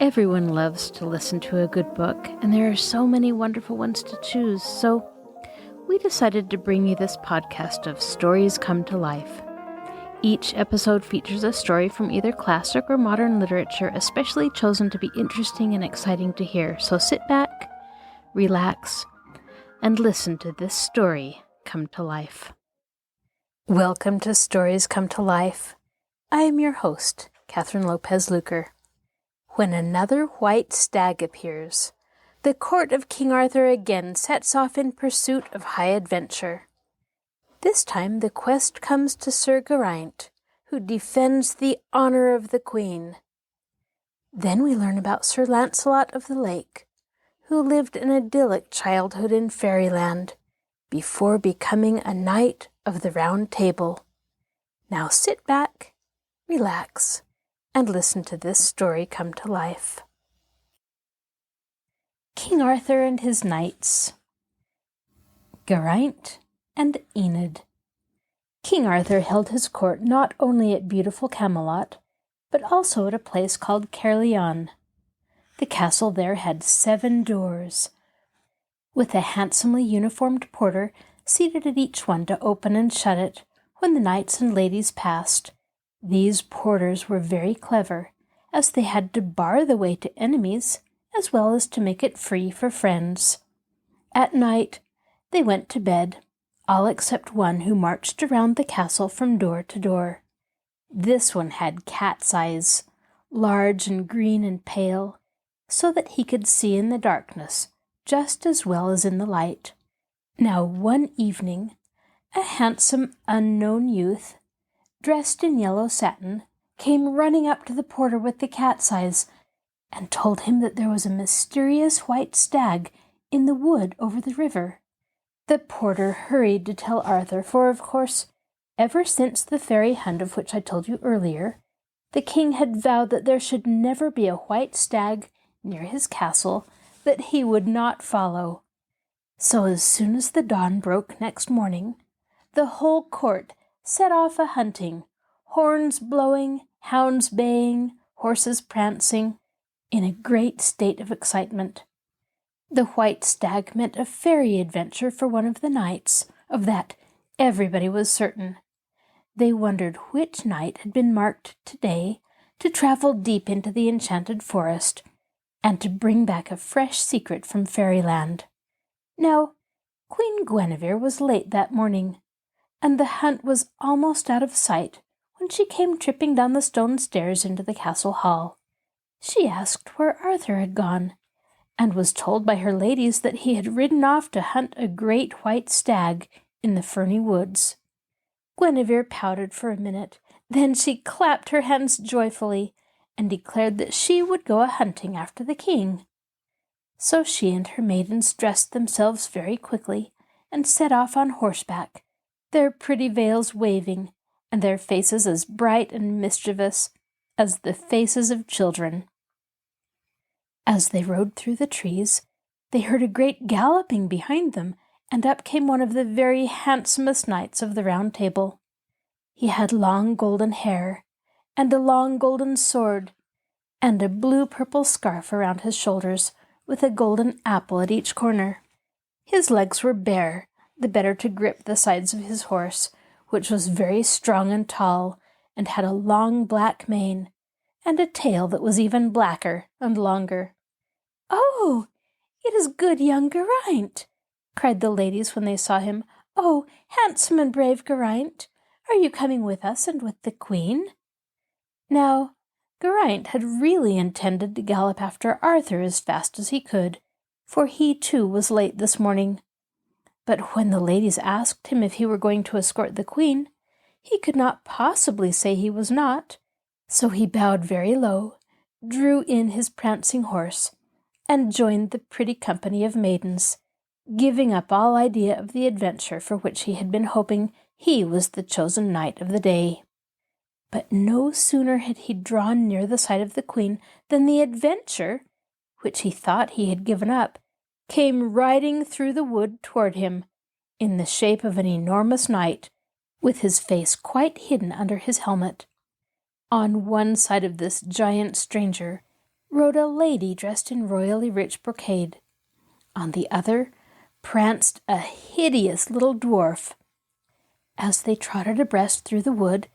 Everyone loves to listen to a good book, and there are so many wonderful ones to choose, so we decided to bring you this podcast of Stories Come to Life. Each episode features a story from either classic or modern literature, especially chosen to be interesting and exciting to hear. So sit back, relax, and listen to this story come to life. Welcome to Stories Come to Life. I am your host, Kathryn Lopez Luker. When another white stag appears, the court of King Arthur again sets off in pursuit of high adventure. This time the quest comes to Sir Geraint, who defends the honor of the queen. Then we learn about Sir Lancelot of the Lake, who lived an idyllic childhood in Fairyland before becoming a knight of the Round Table. Now sit back, relax, and listen to this story come to life. King Arthur and his knights. Geraint and Enid. King Arthur held his court not only at beautiful Camelot, but also at a place called Caerleon. The castle there had 7 doors, with a handsomely uniformed porter seated at each one to open and shut it when the knights and ladies passed. These porters were very clever, as they had to bar the way to enemies, as well as to make it free for friends. At night, they went to bed, all except one who marched around the castle from door to door. This one had cat's eyes, large and green and pale, so that he could see in the darkness just as well as in the light. Now one evening, a handsome unknown youth, dressed in yellow satin, came running up to the porter with the cat's eyes and told him that there was a mysterious white stag in the wood over the river. The porter hurried to tell Arthur, for of course, ever since the fairy hunt of which I told you earlier, the king had vowed that there should never be a white stag near his castle that he would not follow. So as soon as the dawn broke next morning, the whole court set off a-hunting, horns blowing, hounds baying, horses prancing, in a great state of excitement. The white stag meant a fairy adventure for one of the knights, of that everybody was certain. They wondered which knight had been marked today to travel deep into the enchanted forest, and to bring back a fresh secret from Fairyland. Now, Queen Guinevere was late that morning, and the hunt was almost out of sight when she came tripping down the stone stairs into the castle hall. She asked where Arthur had gone, and was told by her ladies that he had ridden off to hunt a great white stag in the ferny woods. Guinevere pouted for a minute, then she clapped her hands joyfully, and declared that she would go a-hunting after the king. So she and her maidens dressed themselves very quickly, and set off on horseback, their pretty veils waving, and their faces as bright and mischievous as the faces of children. As they rode through the trees, they heard a great galloping behind them, and up came one of the very handsomest knights of the Round Table. He had long golden hair, and a long golden sword, and a blue-purple scarf around his shoulders, with a golden apple at each corner. His legs were bare, the better to grip the sides of his horse, which was very strong and tall, and had a long black mane, and a tail that was even blacker and longer. "Oh, it is good young Geraint!" cried the ladies when they saw him. "Oh, handsome and brave Geraint! Are you coming with us and with the queen?" Now, Geraint had really intended to gallop after Arthur as fast as he could, for he too was late this morning. But when the ladies asked him if he were going to escort the queen, he could not possibly say he was not, so he bowed very low, drew in his prancing horse, and joined the pretty company of maidens, giving up all idea of the adventure for which he had been hoping he was the chosen knight of the day. But no sooner had he drawn near the side of the queen than the adventure, which he thought he had given up, came riding through the wood toward him, in the shape of an enormous knight, with his face quite hidden under his helmet. On one side of this giant stranger rode a lady dressed in royally rich brocade. On the other pranced a hideous little dwarf. As they trotted abreast through the wood,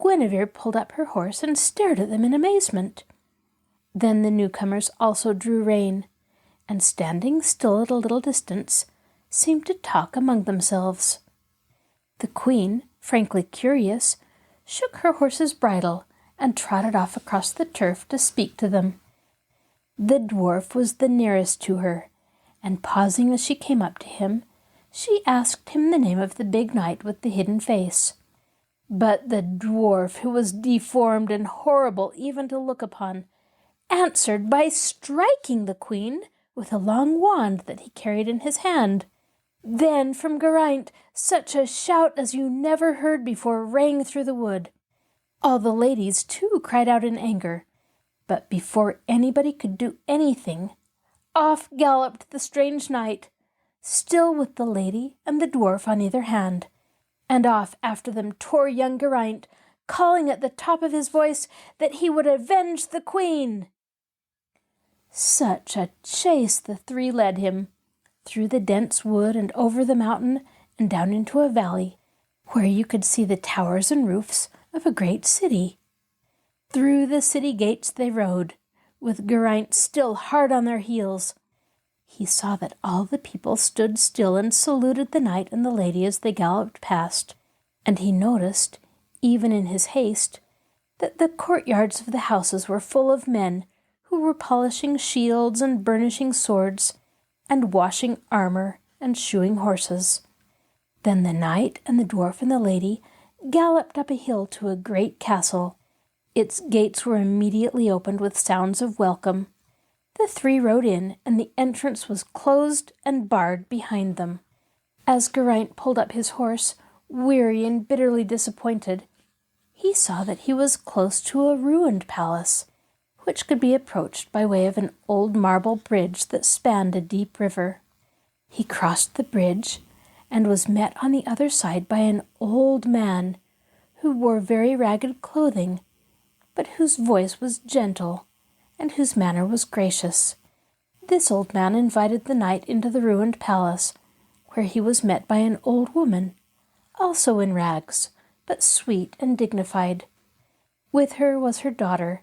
Guinevere pulled up her horse and stared at them in amazement. Then the newcomers also drew rein, and standing still at a little distance, seemed to talk among themselves. The queen, frankly curious, shook her horse's bridle and trotted off across the turf to speak to them. The dwarf was the nearest to her, and pausing as she came up to him, she asked him the name of the big knight with the hidden face. But the dwarf, who was deformed and horrible even to look upon, answered by striking the queen with a long wand that he carried in his hand. Then from Geraint such a shout as you never heard before rang through the wood. All the ladies, too, cried out in anger, but before anybody could do anything, off galloped the strange knight, still with the lady and the dwarf on either hand, and off after them tore young Geraint, calling at the top of his voice that he would avenge the queen. Such a chase the three led him, through the dense wood and over the mountain and down into a valley, where you could see the towers and roofs of a great city. Through the city gates they rode, with Geraint still hard on their heels. He saw that all the people stood still and saluted the knight and the lady as they galloped past, and he noticed, even in his haste, that the courtyards of the houses were full of men who were polishing shields and burnishing swords, and washing armor and shoeing horses. Then the knight and the dwarf and the lady galloped up a hill to a great castle. Its gates were immediately opened with sounds of welcome. The three rode in, and the entrance was closed and barred behind them. As Geraint pulled up his horse, weary and bitterly disappointed, he saw that he was close to a ruined palace, which could be approached by way of an old marble bridge that spanned a deep river. He crossed the bridge and was met on the other side by an old man who wore very ragged clothing, but whose voice was gentle and whose manner was gracious. This old man invited the knight into the ruined palace, where he was met by an old woman, also in rags, but sweet and dignified. With her was her daughter,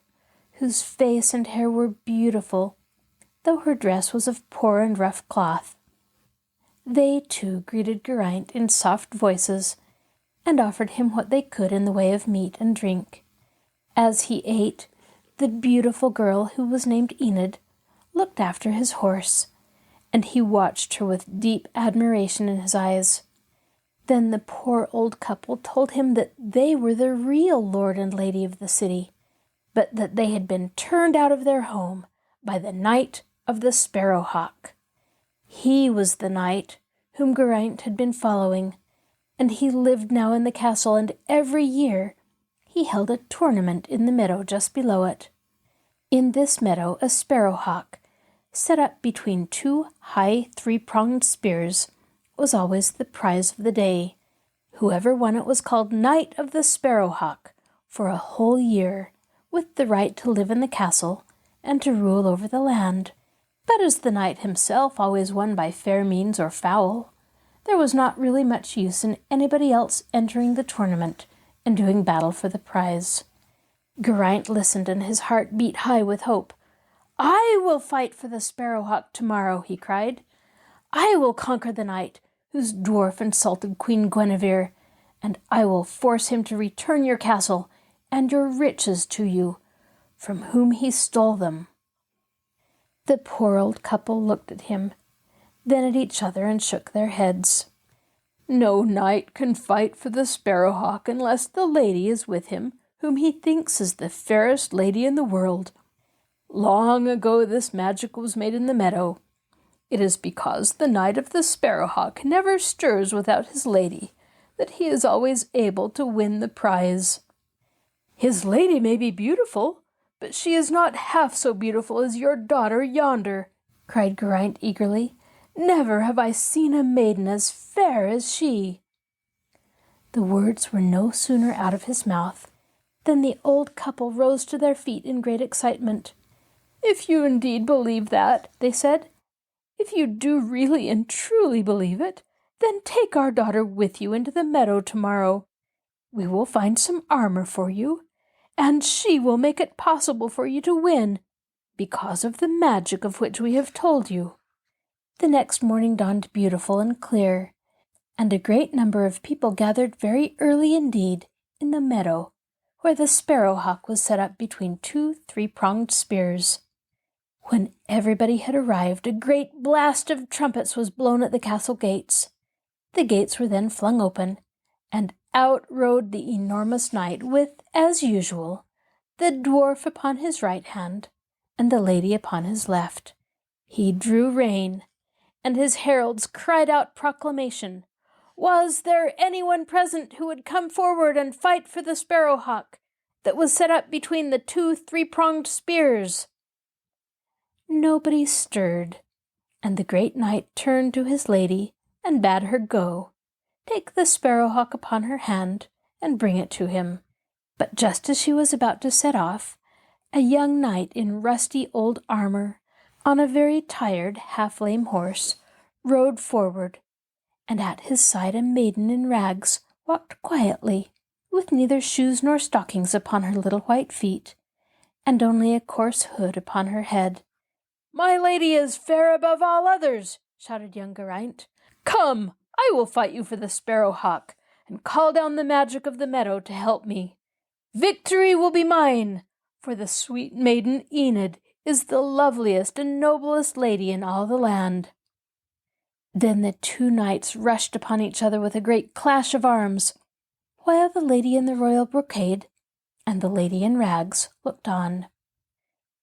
whose face and hair were beautiful, though her dress was of poor and rough cloth. They, too, greeted Geraint in soft voices, and offered him what they could in the way of meat and drink. As he ate, the beautiful girl, who was named Enid, looked after his horse, and he watched her with deep admiration in his eyes. Then the poor old couple told him that they were the real lord and lady of the city, but that they had been turned out of their home by the Knight of the Sparrowhawk. He was the knight whom Geraint had been following, and he lived now in the castle, and every year he held a tournament in the meadow just below it. In this meadow a sparrowhawk, set up between two high three-pronged spears, was always the prize of the day. Whoever won it was called Knight of the Sparrowhawk for a whole year, with the right to live in the castle and to rule over the land. But as the knight himself always won by fair means or foul, there was not really much use in anybody else entering the tournament and doing battle for the prize. Geraint listened, and his heart beat high with hope. "I will fight for the Sparrowhawk tomorrow," he cried. "I will conquer the knight whose dwarf insulted Queen Guinevere, and I will force him to return your castle and your riches to you, from whom he stole them." The poor old couple looked at him, then at each other, and shook their heads. "No knight can fight for the Sparrowhawk unless the lady is with him, whom he thinks is the fairest lady in the world. Long ago this magic was made in the meadow. It is because the Knight of the Sparrowhawk never stirs without his lady that he is always able to win the prize. His lady may be beautiful, but she is not half so beautiful as your daughter yonder," cried Geraint eagerly. "Never have I seen a maiden as fair as she." The words were no sooner out of his mouth than the old couple rose to their feet in great excitement. "If you indeed believe that," they said, "if you do really and truly believe it, then take our daughter with you into the meadow tomorrow. We will find some armor for you, and she will make it possible for you to win, because of the magic of which we have told you." The next morning dawned beautiful and clear, and a great number of people gathered very early indeed in the meadow, where the sparrow-hawk was set up between two three-pronged spears. When everybody had arrived, a great blast of trumpets was blown at the castle gates. The gates were then flung open, and out rode the enormous knight with, as usual, the dwarf upon his right hand and the lady upon his left. He drew rein, and his heralds cried out proclamation. Was there anyone present who would come forward and fight for the sparrow-hawk that was set up between the two three-pronged spears? Nobody stirred, and the great knight turned to his lady and bade her go, take the sparrow-hawk upon her hand, and bring it to him. But just as she was about to set off, a young knight in rusty old armor, on a very tired, half-lame horse, rode forward, and at his side a maiden in rags walked quietly, with neither shoes nor stockings upon her little white feet, and only a coarse hood upon her head. "My lady is fair above all others," shouted young Geraint. "Come, I will fight you for the sparrow-hawk, and call down the magic of the meadow to help me. Victory will be mine, for the sweet maiden Enid is the loveliest and noblest lady in all the land." Then the two knights rushed upon each other with a great clash of arms, while the lady in the royal brocade and the lady in rags looked on.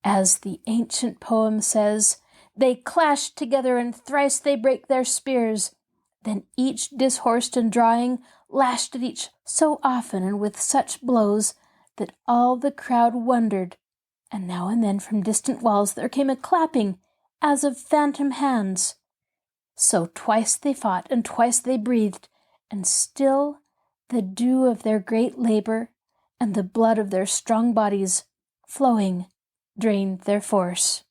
As the ancient poem says, "They clashed together, and thrice they brake their spears. Then each dishorsed and drawing, lashed at each so often and with such blows, that all the crowd wondered, and now and then from distant walls there came a clapping, as of phantom hands. So twice they fought, and twice they breathed, and still the dew of their great labor and the blood of their strong bodies, flowing, drained their force."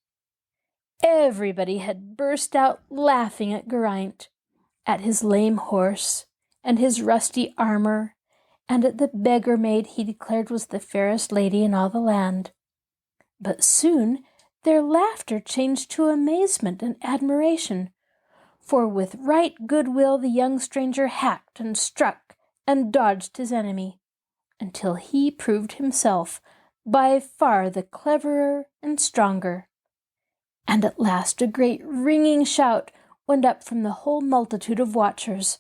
Everybody had burst out laughing at Geraint, at his lame horse, and his rusty armor, and at the beggar maid he declared was the fairest lady in all the land. But soon their laughter changed to amazement and admiration, for with right good will the young stranger hacked and struck and dodged his enemy, until he proved himself by far the cleverer and stronger. And at last a great ringing shout went up from the whole multitude of watchers,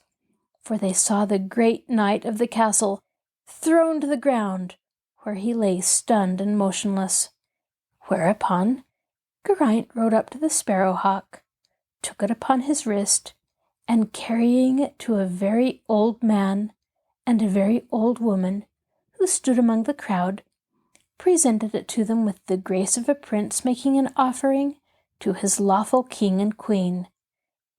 for they saw the great knight of the castle thrown to the ground, where he lay stunned and motionless. Whereupon Geraint rode up to the sparrow-hawk, took it upon his wrist, and carrying it to a very old man and a very old woman who stood among the crowd, presented it to them with the grace of a prince making an offering to his lawful king and queen.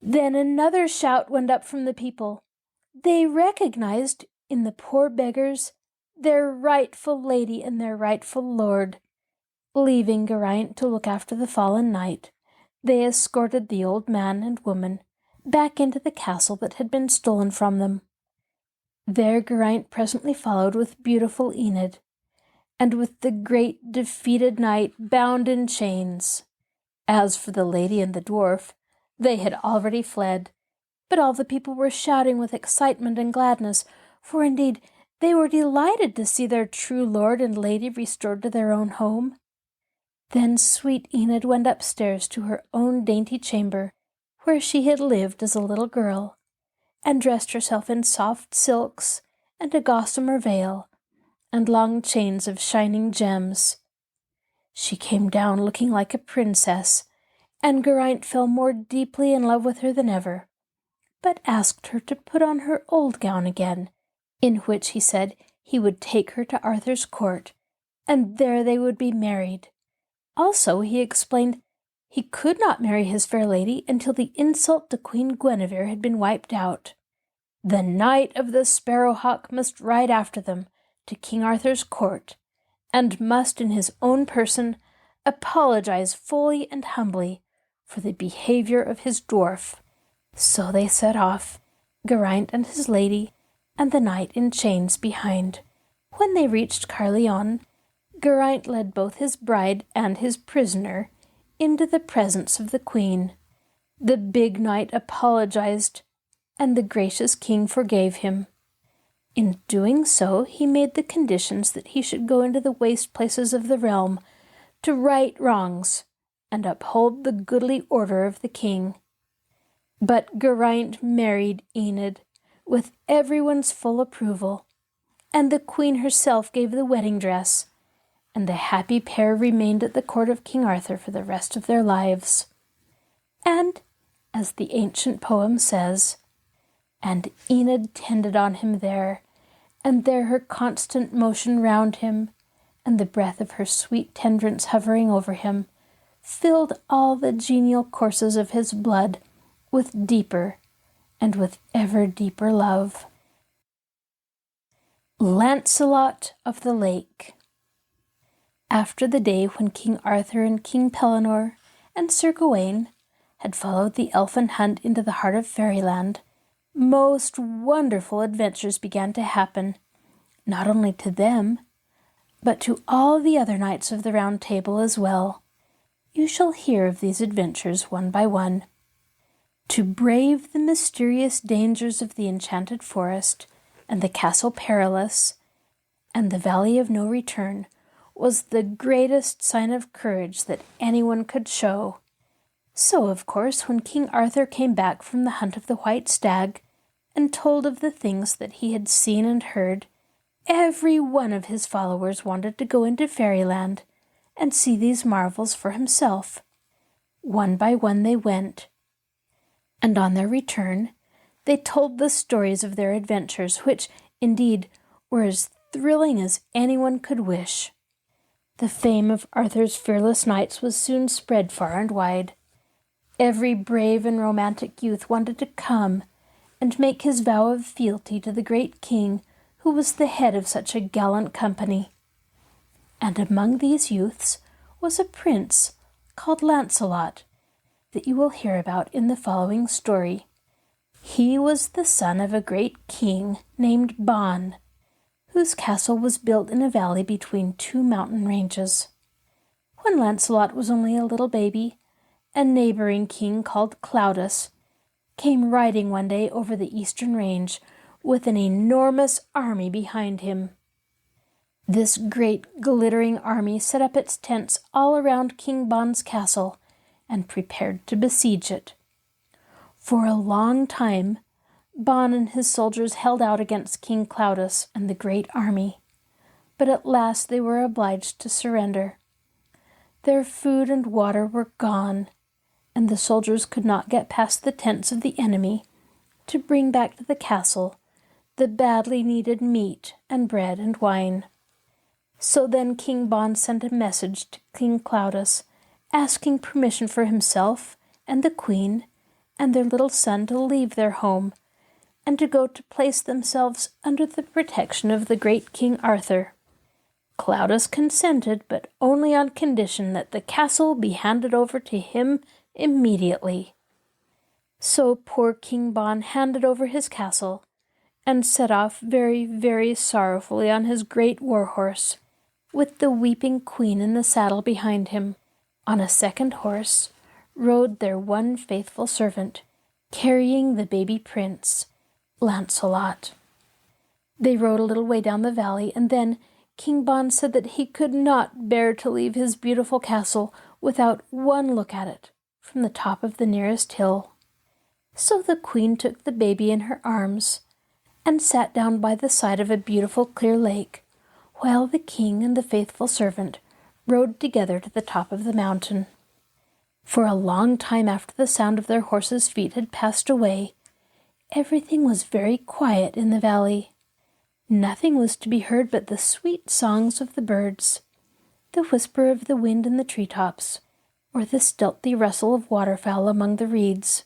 Then another shout went up from the people. They recognized in the poor beggars their rightful lady and their rightful lord. Leaving Geraint to look after the fallen knight, they escorted the old man and woman back into the castle that had been stolen from them. There Geraint presently followed with beautiful Enid, and with the great defeated knight bound in chains. As for the lady and the dwarf, they had already fled, but all the people were shouting with excitement and gladness, for indeed they were delighted to see their true lord and lady restored to their own home. Then sweet Enid went upstairs to her own dainty chamber, where she had lived as a little girl, and dressed herself in soft silks and a gossamer veil, and long chains of shining gems. She came down looking like a princess, and Geraint fell more deeply in love with her than ever, but asked her to put on her old gown again, in which he said he would take her to Arthur's court, and there they would be married. Also, he explained, he could not marry his fair lady until the insult to Queen Guinevere had been wiped out. The Knight of the Sparrow-hawk must ride after them to King Arthur's court, and must in his own person apologize fully and humbly for the behavior of his dwarf. So they set off, Geraint and his lady, and the knight in chains behind. When they reached Caerleon, Geraint led both his bride and his prisoner into the presence of the queen. The big knight apologized, and the gracious king forgave him. In doing so, he made the conditions that he should go into the waste places of the realm to right wrongs and uphold the goodly order of the king. But Geraint married Enid with everyone's full approval, and the queen herself gave the wedding dress, and the happy pair remained at the court of King Arthur for the rest of their lives. And, as the ancient poem says, "And Enid tended on him there, and there her constant motion round him, and the breath of her sweet tendrance hovering over him, filled all the genial courses of his blood with deeper and with ever deeper love." Lancelot of the Lake. After the day when King Arthur and King Pellinore and Sir Gawain had followed the elfin hunt into the heart of Fairyland, most wonderful adventures began to happen, not only to them, but to all the other knights of the Round Table as well. You shall hear of these adventures one by one. To brave the mysterious dangers of the enchanted forest and the Castle Perilous and the Valley of No Return was the greatest sign of courage that anyone could show. So, of course, when King Arthur came back from the hunt of the white stag and told of the things that he had seen and heard, every one of his followers wanted to go into Fairyland and see these marvels for himself. One by one they went, and on their return they told the stories of their adventures, which, indeed, were as thrilling as anyone could wish. The fame of Arthur's fearless knights was soon spread far and wide. Every brave and romantic youth wanted to come and make his vow of fealty to the great king who was the head of such a gallant company. And among these youths was a prince called Lancelot that you will hear about in the following story. He was the son of a great king named Ban, whose castle was built in a valley between two mountain ranges. When Lancelot was only a little baby, a neighboring king called Claudas came riding one day over the eastern range with an enormous army behind him. This great glittering army set up its tents all around King Ban's castle and prepared to besiege it. For a long time, Ban and his soldiers held out against King Claudas and the great army, but at last they were obliged to surrender. Their food and water were gone, and the soldiers could not get past the tents of the enemy to bring back to the castle the badly needed meat and bread and wine. So then King Ban sent a message to King Claudas, asking permission for himself and the queen and their little son to leave their home and to go to place themselves under the protection of the great King Arthur. Claudas consented, but only on condition that the castle be handed over to him immediately. So poor King Ban handed over his castle and set off very, very sorrowfully on his great war horse, with the weeping queen in the saddle behind him. On a second horse rode their one faithful servant, carrying the baby prince, Lancelot. They rode a little way down the valley, and then King Ban said that he could not bear to leave his beautiful castle without one look at it from the top of the nearest hill. So the queen took the baby in her arms and sat down by the side of a beautiful clear lake, while the king and the faithful servant rode together to the top of the mountain. For a long time after the sound of their horses' feet had passed away, everything was very quiet in the valley. Nothing was to be heard but the sweet songs of the birds, the whisper of the wind in the treetops, or the stealthy rustle of waterfowl among the reeds.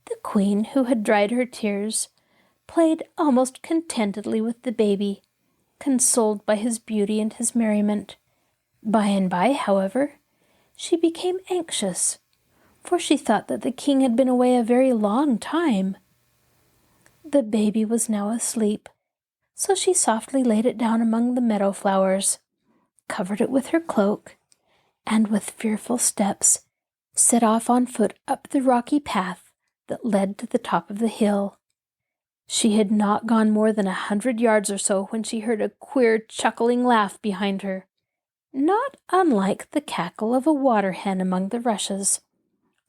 The queen, who had dried her tears, played almost contentedly with the baby, consoled by his beauty and his merriment. By and by, however, she became anxious, for she thought that the king had been away a very long time. The baby was now asleep, so she softly laid it down among the meadow flowers, covered it with her cloak, and with fearful steps set off on foot up the rocky path that led to the top of the hill. She had not gone more than 100 yards or so when she heard a queer chuckling laugh behind her, not unlike the cackle of a water-hen among the rushes,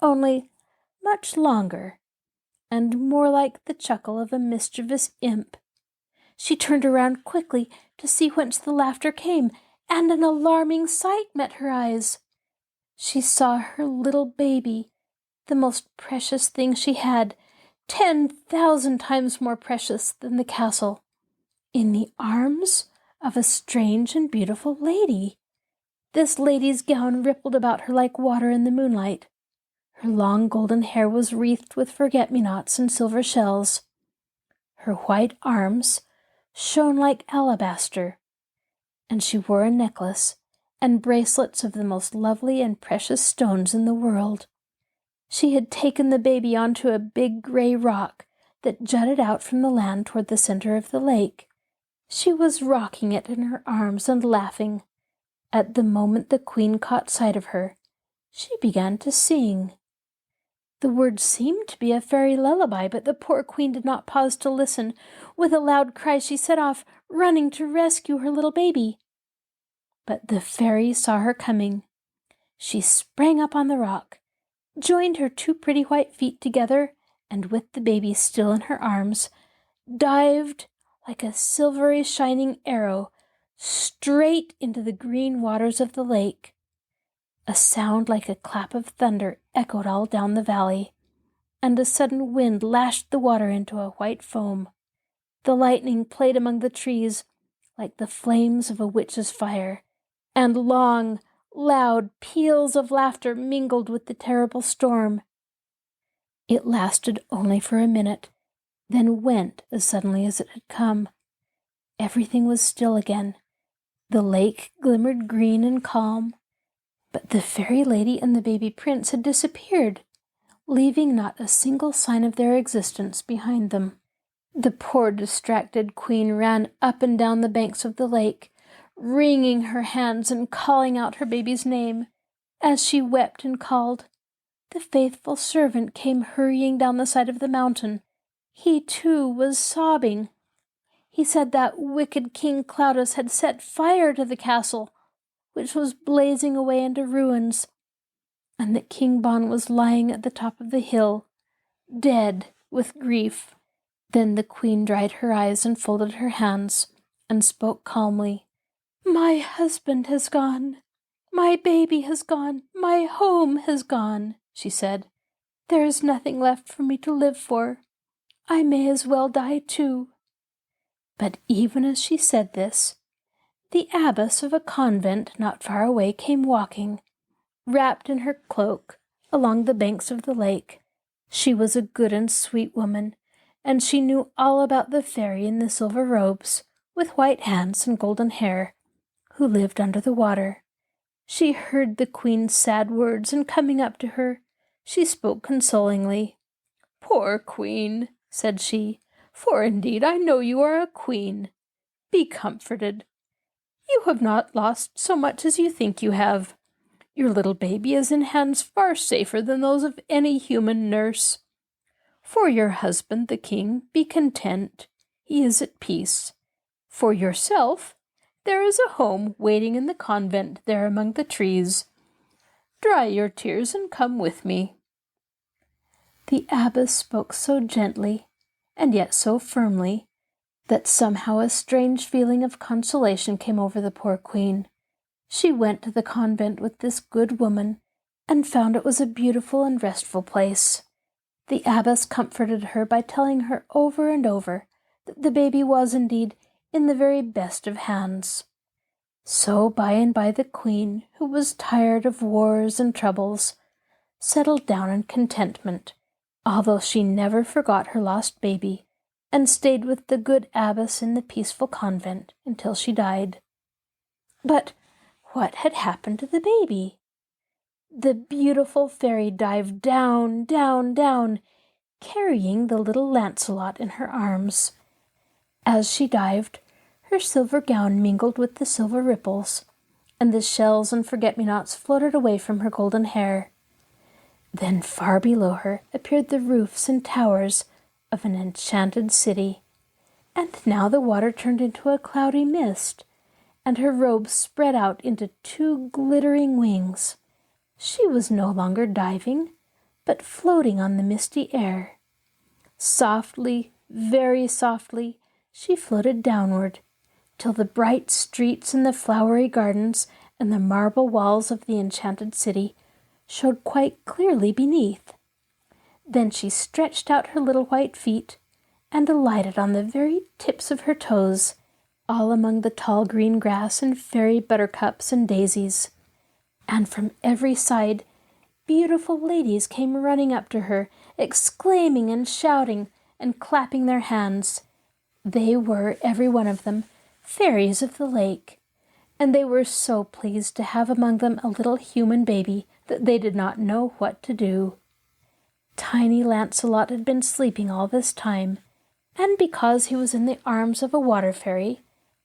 only much longer, and more like the chuckle of a mischievous imp. She turned around quickly to see whence the laughter came, and an alarming sight met her eyes. She saw her little baby, the most precious thing she had, 10,000 times more precious than the castle, in the arms of a strange and beautiful lady. This lady's gown rippled about her like water in the moonlight. Her long golden hair was wreathed with forget-me-nots and silver shells. Her white arms shone like alabaster, and she wore a necklace and bracelets of the most lovely and precious stones in the world. She had taken the baby onto a big gray rock that jutted out from the land toward the center of the lake. She was rocking it in her arms and laughing. At the moment the queen caught sight of her, she began to sing. The words seemed to be a fairy lullaby, but the poor queen did not pause to listen. With a loud cry she set off, running to rescue her little baby. But the fairy saw her coming. She sprang up on the rock, joined her two pretty white feet together, and with the baby still in her arms, dived like a silvery shining arrow straight into the green waters of the lake. A sound like a clap of thunder echoed all down the valley, and a sudden wind lashed the water into a white foam. The lightning played among the trees like the flames of a witch's fire, and long, loud peals of laughter mingled with the terrible storm. It lasted only for a minute, then went as suddenly as it had come. Everything was still again. The lake glimmered green and calm, but the fairy lady and the baby prince had disappeared, leaving not a single sign of their existence behind them. The poor distracted queen ran up and down the banks of the lake, wringing her hands and calling out her baby's name. As she wept and called, the faithful servant came hurrying down the side of the mountain. He, too, was sobbing. He said that wicked King Claudius had set fire to the castle, which was blazing away into ruins, and that King Bon was lying at the top of the hill, dead with grief. Then the queen dried her eyes and folded her hands, and spoke calmly. "My husband has gone. My baby has gone. My home has gone," she said. "There is nothing left for me to live for. I may as well die too." But even as she said this, the abbess of a convent not far away came walking, wrapped in her cloak, along the banks of the lake. She was a good and sweet woman, and she knew all about the fairy in the silver robes, with white hands and golden hair, who lived under the water. She heard the queen's sad words, and coming up to her, she spoke consolingly. "Poor queen," said she, "for indeed I know you are a queen. Be comforted. You have not lost so much as you think you have. Your little baby is in hands far safer than those of any human nurse. For your husband, the king, be content. He is at peace. For yourself, there is a home waiting in the convent there among the trees. Dry your tears and come with me." The abbess spoke so gently, and yet so firmly, that somehow a strange feeling of consolation came over the poor queen. She went to the convent with this good woman, and found it was a beautiful and restful place. The abbess comforted her by telling her over and over that the baby was indeed in the very best of hands. So by and by the queen, who was tired of wars and troubles, settled down in contentment, although she never forgot her lost baby, and stayed with the good abbess in the peaceful convent until she died. But what had happened to the baby? the beautiful fairy dived down, down, down, carrying the little Lancelot in her arms. As she dived, her silver gown mingled with the silver ripples, and the shells and forget-me-nots floated away from her golden hair. Then far below her appeared the roofs and towers of an enchanted city, and now the water turned into a cloudy mist, and her robes spread out into 2 glittering wings. She was no longer diving, but floating on the misty air. Softly, very softly, she floated downward, till the bright streets and the flowery gardens and the marble walls of the enchanted city showed quite clearly beneath. Then she stretched out her little white feet and alighted on the very tips of her toes, all among the tall green grass and fairy buttercups and daisies. And from every side, beautiful ladies came running up to her, exclaiming and shouting and clapping their hands. They were, every one of them, fairies of the lake, and they were so pleased to have among them a little human baby that they did not know what to do. Tiny Lancelot had been sleeping all this time, and because he was in the arms of a water fairy,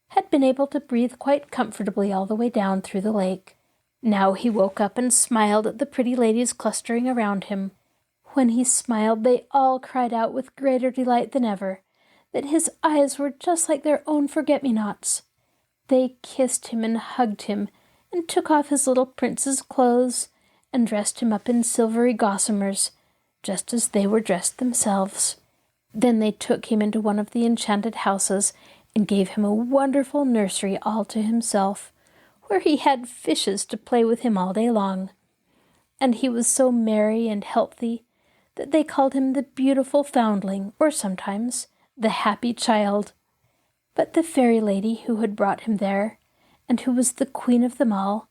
had been able to breathe quite comfortably all the way down through the lake. Now he woke up and smiled at the pretty ladies clustering around him. When he smiled, they all cried out with greater delight than ever that his eyes were just like their own forget-me-nots. They kissed him and hugged him, and took off his little prince's clothes, and dressed him up in silvery gossamers, just as they were dressed themselves. Then they took him into one of the enchanted houses, and gave him a wonderful nursery all to himself, where he had fishes to play with him all day long. And he was so merry and healthy that they called him the beautiful foundling, or sometimes the happy child. But the fairy lady who had brought him there, and who was the queen of them all,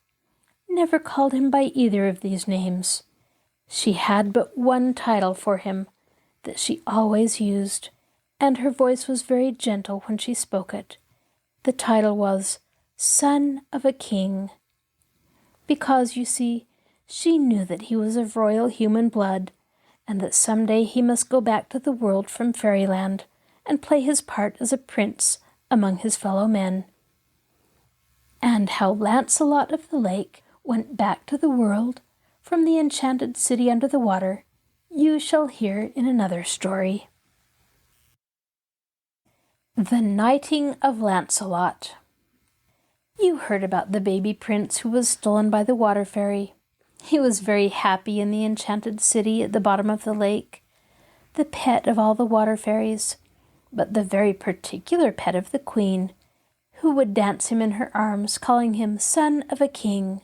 never called him by either of these names. She had but one title for him that she always used, and her voice was very gentle when she spoke it. The title was Son of a King, because, you see, she knew that he was of royal human blood, and that some day he must go back to the world from Fairyland and play his part as a prince among his fellow men. And how Lancelot of the Lake went back to the world from the enchanted city under the water, you shall hear in another story. The Knighting of Lancelot. You heard about the baby prince who was stolen by the water fairy. He was very happy in the enchanted city at the bottom of the lake, the pet of all the water fairies, but the very particular pet of the queen, who would dance him in her arms, calling him son of a king.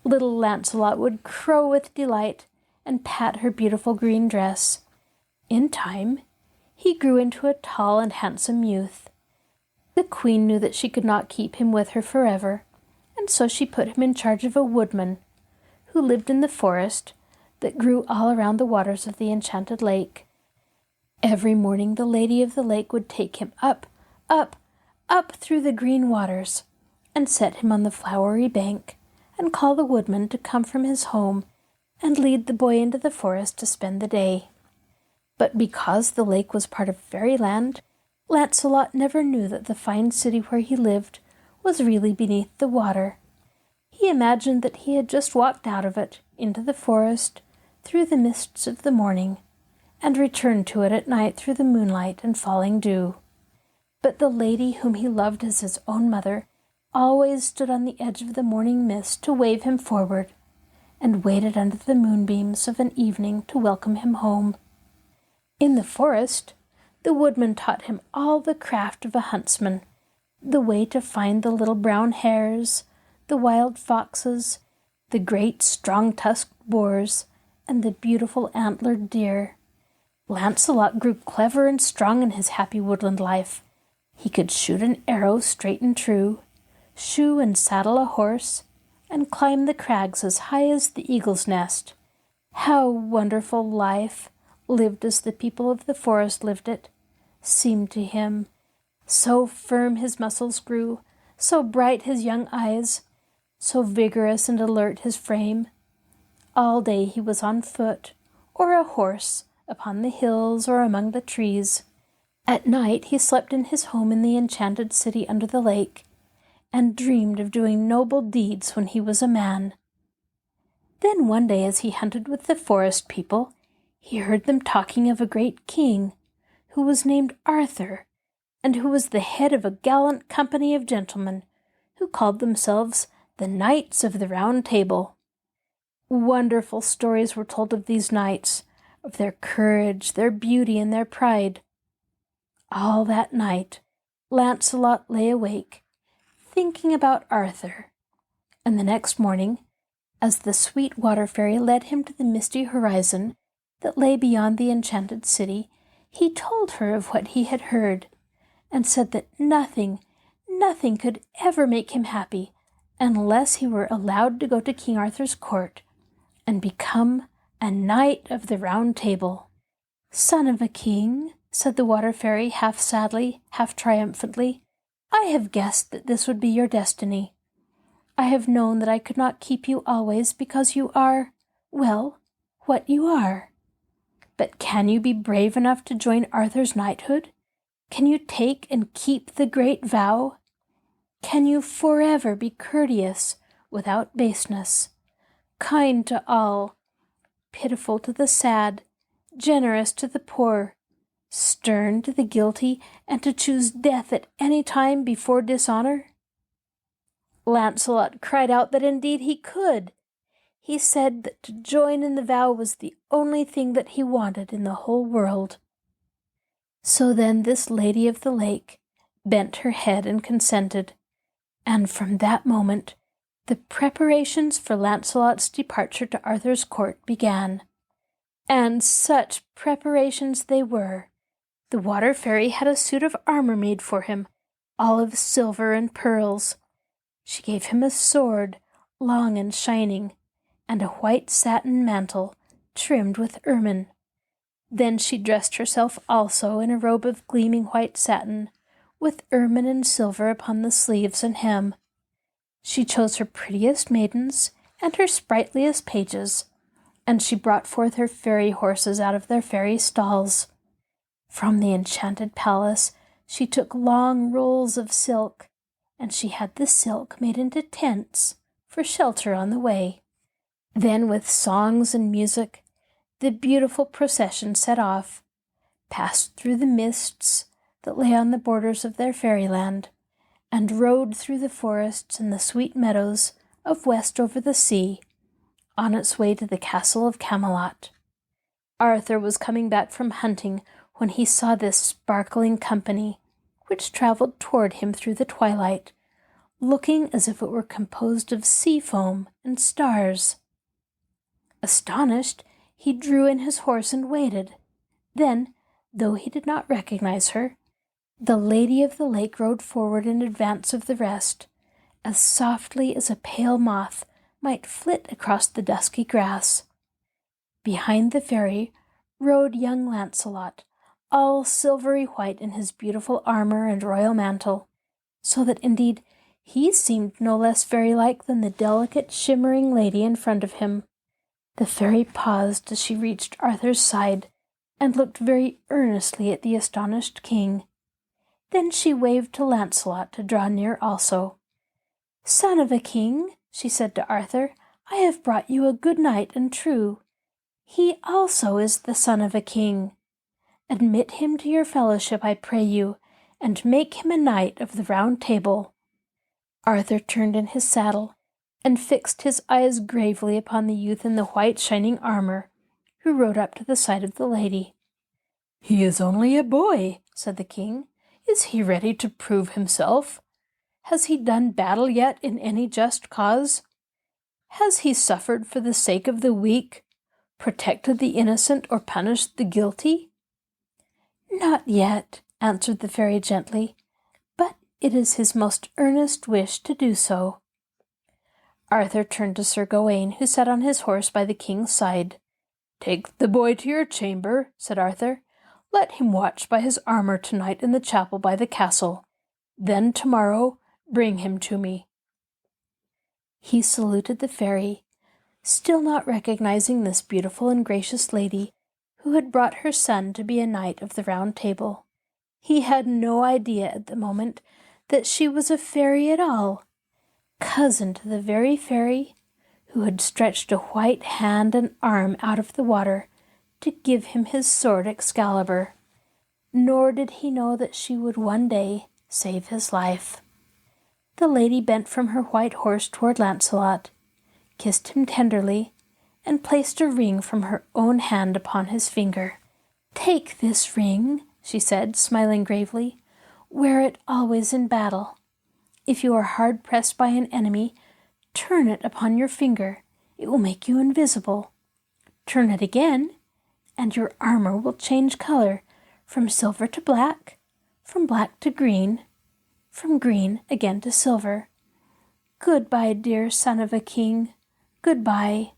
Little Lancelot would crow with delight and pat her beautiful green dress. In time, he grew into a tall and handsome youth. The queen knew that she could not keep him with her forever, and so she put him in charge of a woodman who lived in the forest that grew all around the waters of the enchanted lake. Every morning the lady of the lake would take him up, up, up through the green waters, and set him on the flowery bank, and call the woodman to come from his home and lead the boy into the forest to spend the day. But because the lake was part of Fairyland, Lancelot never knew that the fine city where he lived was really beneath the water. He imagined that he had just walked out of it, into the forest, through the mists of the morning, and returned to it at night through the moonlight and falling dew. But the lady whom he loved as his own mother always stood on the edge of the morning mist to wave him forward, and waited under the moonbeams of an evening to welcome him home. In the forest, the woodman taught him all the craft of a huntsman, the way to find the little brown hares, the wild foxes, the great strong-tusked boars, and the beautiful antlered deer. Lancelot grew clever and strong in his happy woodland life. He could shoot an arrow straight and true, shoe and saddle a horse, and climb the crags as high as the eagle's nest. How wonderful life, lived as the people of the forest lived it, seemed to him. So firm his muscles grew, so bright his young eyes, so vigorous and alert his frame. all day he was on foot, or a horse, upon the hills or among the trees. At night he slept in his home in the enchanted city under the lake, and dreamed of doing noble deeds when he was a man. Then one day as he hunted with the forest people, he heard them talking of a great king, who was named Arthur, and who was the head of a gallant company of gentlemen, who called themselves the Knights of the Round Table. Wonderful stories were told of these knights, of their courage, their beauty, and their pride. All that night Lancelot lay awake, thinking about Arthur, and the next morning, as the sweet water fairy led him to the misty horizon that lay beyond the enchanted city, he told her of what he had heard, and said that nothing could ever make him happy unless he were allowed to go to King Arthur's court and become a Knight of the Round Table. "Son of a king," said the water fairy, half sadly, half triumphantly, "I have guessed that this would be your destiny. I have known that I could not keep you always because you are, well, what you are. But can you be brave enough to join Arthur's knighthood? Can you take and keep the great vow? Can you forever be courteous without baseness, kind to all, pitiful to the sad, generous to the poor, stern to the guilty, and to choose death at any time before dishonor?" Lancelot cried out that indeed he could. He said that to join in the vow was the only thing that he wanted in the whole world. So then this lady of the lake bent her head and consented, and from that moment the preparations for Lancelot's departure to Arthur's court began. And such preparations they were. The water fairy had a suit of armor made for him, all of silver and pearls. She gave him a sword, long and shining, and a white satin mantle trimmed with ermine. Then she dressed herself also in a robe of gleaming white satin, with ermine and silver upon the sleeves and hem. She chose her prettiest maidens and her sprightliest pages, and she brought forth her fairy horses out of their fairy stalls. From the enchanted palace she took long rolls of silk, and she had the silk made into tents for shelter on the way. Then with songs and music the beautiful procession set off, passed through the mists that lay on the borders of their fairyland, and rode through the forests and the sweet meadows of west over the sea, on its way to the castle of Camelot. Arthur was coming back from hunting when he saw this sparkling company, which travelled toward him through the twilight, looking as if it were composed of sea foam and stars. Astonished, he drew in his horse and waited. Then, though he did not recognize her, the lady of the lake rode forward in advance of the rest, as softly as a pale moth might flit across the dusky grass. Behind the fairy rode young Lancelot, all silvery white in his beautiful armor and royal mantle, so that indeed he seemed no less fairy-like than the delicate, shimmering lady in front of him. The fairy paused as she reached Arthur's side, and looked very earnestly at the astonished king. Then she waved to Lancelot to draw near also. "Son of a king," she said to Arthur, "I have brought you a good knight and true. He also is the son of a king. Admit him to your fellowship, I pray you, and make him a Knight of the Round Table." Arthur turned in his saddle, and fixed his eyes gravely upon the youth in the white shining armor, who rode up to the side of the lady. "He is only a boy," said the king. "Is he ready to prove himself? Has he done battle yet in any just cause? Has he suffered for the sake of the weak, protected the innocent, or punished the guilty?" "Not yet," answered the fairy gently, "but it is his most earnest wish to do so." Arthur turned to Sir Geraint, who sat on his horse by the king's side. "Take the boy to your chamber," said Arthur. "Let him watch by his armor tonight in the chapel by the castle. Then tomorrow bring him to me." He saluted the fairy, Still not recognizing this beautiful and gracious lady who had brought her son to be a knight of the Round Table, he had no idea at the moment that she was a fairy at all, cousin to the very fairy who had stretched a white hand and arm out of the water to give him his sword Excalibur. Nor did he know that she would one day save his life. The lady bent from her white horse toward Lancelot, kissed him tenderly, and placed a ring from her own hand upon his finger. "Take this ring," she said, smiling gravely. "Wear it always in battle. If you are hard pressed by an enemy, turn it upon your finger. It will make you invisible. Turn it again, and your armor will change color from silver to black, from black to green, from green again to silver. Goodbye, dear son of a king. Goodbye."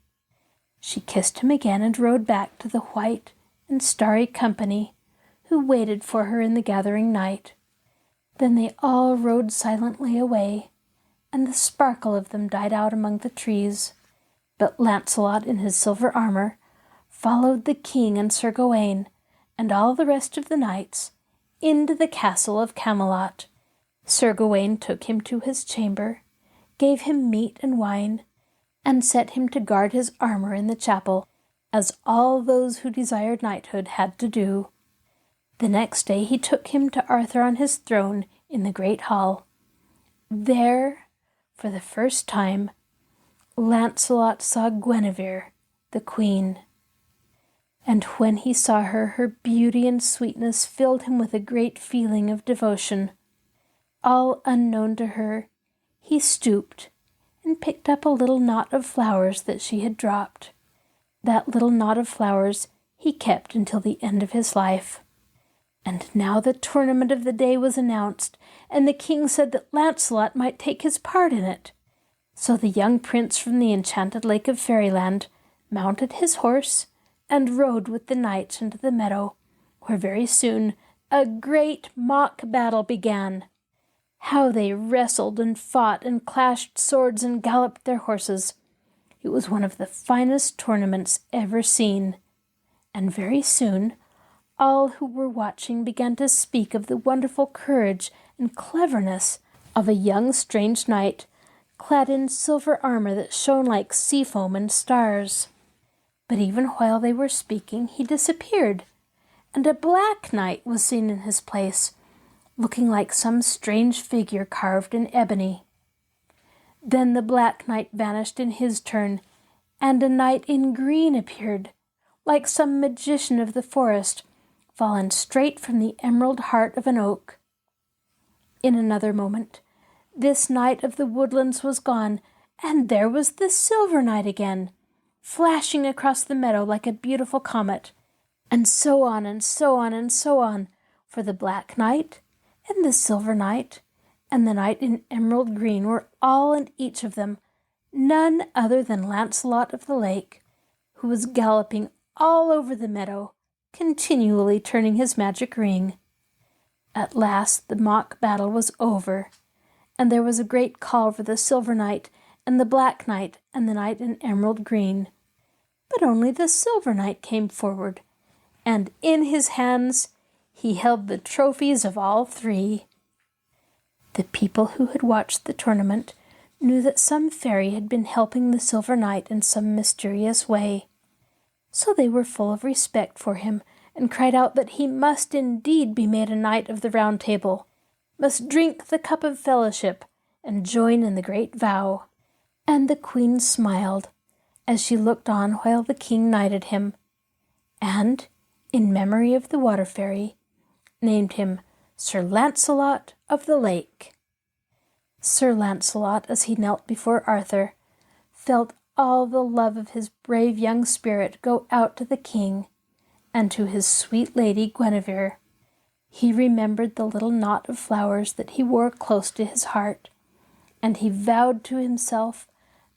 She kissed him again and rode back to the white and starry company who waited for her in the gathering night. Then they all rode silently away, and the sparkle of them died out among the trees. But Lancelot in his silver armor followed the king and Sir Geraint and all the rest of the knights into the castle of Camelot. Sir Geraint took him to his chamber, gave him meat and wine, and set him to guard his armor in the chapel, as all those who desired knighthood had to do. The next day he took him to Arthur on his throne in the great hall. There, for the first time, Lancelot saw Guinevere, the queen. And when he saw her, her beauty and sweetness filled him with a great feeling of devotion. All unknown to her, he stooped and picked up a little knot of flowers that she had dropped. That little knot of flowers he kept until the end of his life. And now the tournament of the day was announced, and the king said that Lancelot might take his part in it. So the young prince from the enchanted lake of Fairyland mounted his horse and rode with the knights into the meadow, where very soon a great mock battle began. How they wrestled and fought and clashed swords and galloped their horses. It was one of the finest tournaments ever seen. And very soon all who were watching began to speak of the wonderful courage and cleverness of a young strange knight clad in silver armor that shone like sea foam and stars. But even while they were speaking, he disappeared, and a black knight was seen in his place, looking like some strange figure carved in ebony. Then the black knight vanished in his turn, and a knight in green appeared, like some magician of the forest, fallen straight from the emerald heart of an oak. In another moment, this knight of the woodlands was gone, and there was the silver knight again, flashing across the meadow like a beautiful comet, and so on and so on and so on, for the black knight and the silver knight and the knight in emerald green were all and each of them none other than Lancelot of the Lake, who was galloping all over the meadow, continually turning his magic ring. At last the mock battle was over, and there was a great call for the silver knight and the black knight and the knight in emerald green. But only the silver knight came forward, and in his hands he held the trophies of all three. The people who had watched the tournament knew that some fairy had been helping the silver knight in some mysterious way. So they were full of respect for him, and cried out that he must indeed be made a knight of the Round Table, must drink the cup of fellowship, and join in the great vow. And the queen smiled as she looked on while the king knighted him, and, in memory of the water fairy, named him Sir Lancelot of the Lake. Sir Lancelot, as he knelt before Arthur, felt all the love of his brave young spirit go out to the king and to his sweet lady Guinevere. He remembered the little knot of flowers that he wore close to his heart, and he vowed to himself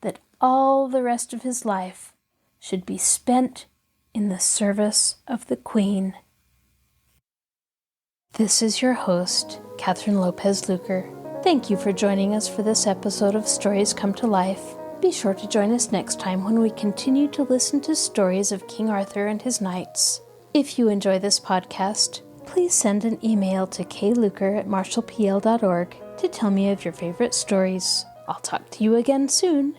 that all the rest of his life should be spent in the service of the Queen. This is your host, Kathryn Lopez Luker. Thank you for joining us for this episode of Stories Come to Life. Be sure to join us next time when we continue to listen to stories of King Arthur and his knights. If you enjoy this podcast, please send an email to kluker@marshallpl.org to tell me of your favorite stories. I'll talk to you again soon.